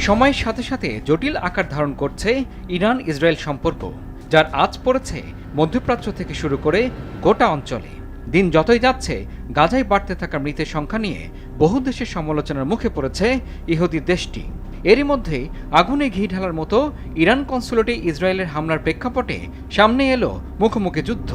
সময়ের সাথে সাথে জটিল আকার ধারণ করছে ইরান ইসরায়েল সম্পর্ক, যার আঁচ পড়েছে মধ্যপ্রাচ্য থেকে শুরু করে গোটা অঞ্চলে। দিন যতই যাচ্ছে গাজায় বাড়তে থাকা মৃতের সংখ্যা নিয়ে বহু দেশের সমালোচনার মুখে পড়েছে ইহুদি দেশটি। এরই মধ্যে আগুনে ঘি ঢালার মতো ইরান কনসুলেটে ইসরায়েলের হামলার প্রেক্ষাপটে সামনে এলো মুখোমুখি যুদ্ধ।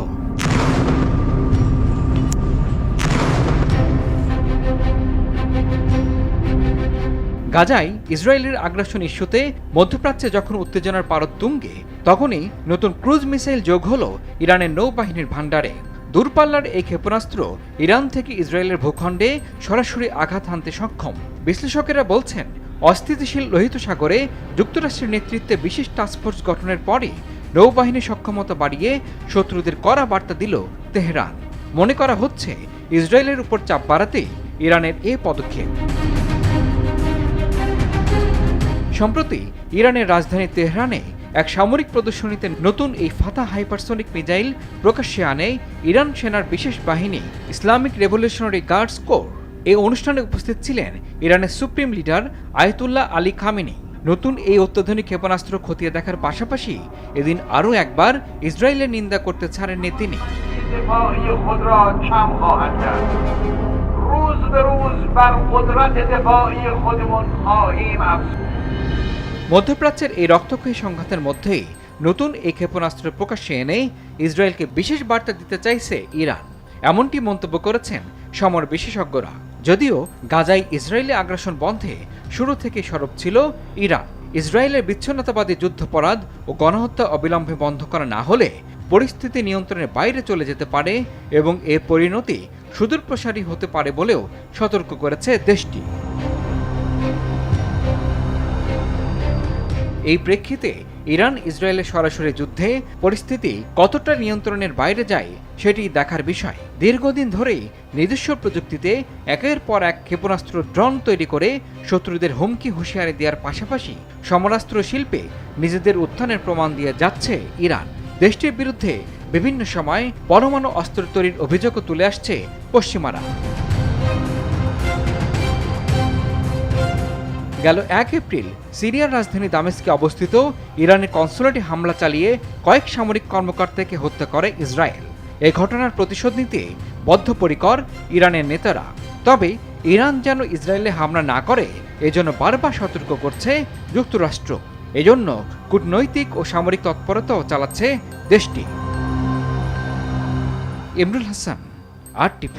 গাজায় ইসরায়েলের আগ্রাসন ইস্যুতে মধ্যপ্রাচ্যে যখন উত্তেজনার পারদ তুঙ্গে, তখনই নতুন ক্রুজ মিসাইল যোগ হল ইরানের নৌবাহিনীর ভাণ্ডারে। দূরপাল্লার এই ক্ষেপণাস্ত্র ইরান থেকে ইসরায়েলের ভূখণ্ডে সরাসরি আঘাত হানতে সক্ষম। বিশ্লেষকেরা বলছেন, অস্থিতিশীল লোহিত সাগরে যুক্তরাষ্ট্রের নেতৃত্বে বিশেষ টাস্কফোর্স গঠনের পরই নৌবাহিনীর সক্ষমতা বাড়িয়ে শত্রুদের কড়া বার্তা দিল তেহরান। মনে করা হচ্ছে ইসরায়েলের উপর চাপ বাড়াতেই ইরানের এ পদক্ষেপ। সম্প্রতি ইরানের রাজধানী তেহরানে এক সামরিক প্রদর্শনীতে নতুন এই ফাতা হাইপারসনিক মিসাইল প্রকাশ্যে আনে ইরান সেনার বিশেষ বাহিনী ইসলামিক রেভলিউশনারি গার্ডস কোর। এই অনুষ্ঠানে উপস্থিত ছিলেন ইরানের supreme leader Ayatollah Ali Khamenei. নতুন এই অত্যাধুনিক ক্ষেপণাস্ত্র খতিয়ে দেখার পাশাপাশি এদিন আরও একবার ইসরায়েলের নিন্দা করতে ছাড়েননি তিনি। মধ্যপ্রাচ্যের এই রক্তক্ষয়ী সংঘাতের মধ্যেই নতুন এই ক্ষেপণাস্ত্র প্রকাশ্যে এনে ইসরায়েলকে বিশেষ বার্তা দিতে চাইছে ইরান, এমনটি মন্তব্য করেছেন সমর বিশেষজ্ঞরা। যদিও গাজায় ইসরায়েলি আগ্রাসন বন্ধে শুরু থেকে সরব ছিল ইরান। ইসরায়েলের বিচ্ছিন্নতাবাদী যুদ্ধাপরাধ ও গণহত্যা অবিলম্বে বন্ধ করা না হলে পরিস্থিতি নিয়ন্ত্রণের বাইরে চলে যেতে পারে এবং এর পরিণতি সুদূরপ্রসারী হতে পারে বলেও সতর্ক করেছে দেশটি। এই প্রেক্ষিতে ইরান ইসরায়েলের সরাসরি যুদ্ধে পরিস্থিতি কতটা নিয়ন্ত্রণের বাইরে যায় সেটি দেখার বিষয়। দীর্ঘদিন ধরেই নিজস্ব প্রযুক্তিতে একের পর এক ক্ষেপণাস্ত্র ড্রোন তৈরি করে শত্রুদের হুমকি হুঁশিয়ারি দেওয়ার পাশাপাশি সমরাস্ত্র শিল্পে নিজেদের উত্থানের প্রমাণ দিয়ে যাচ্ছে ইরান। দেশটির বিরুদ্ধে বিভিন্ন সময় পরমাণু অস্ত্র তৈরির অভিযোগও তুলে আসছে পশ্চিমারা। গেল 1 এপ্রিল সিরিয়ার রাজধানী দামেস্কে অবস্থিত ইরানের কনসুলেটে হামলা চালিয়ে কয়েক সামরিক কর্মকর্তাকে হত্যা করে ইসরায়েল। এই ঘটনার প্রতিশোধ নিতে বদ্ধপরিকর ইরানের নেতারা। তবে ইরান যেন ইসরায়েলে হামলা না করে এজন্য বারবার সতর্ক করছে যুক্তরাষ্ট্র। এজন্য কূটনৈতিক ও সামরিক তৎপরতাও চালাচ্ছে দেশটি। ইমরুল হাসান, RTV।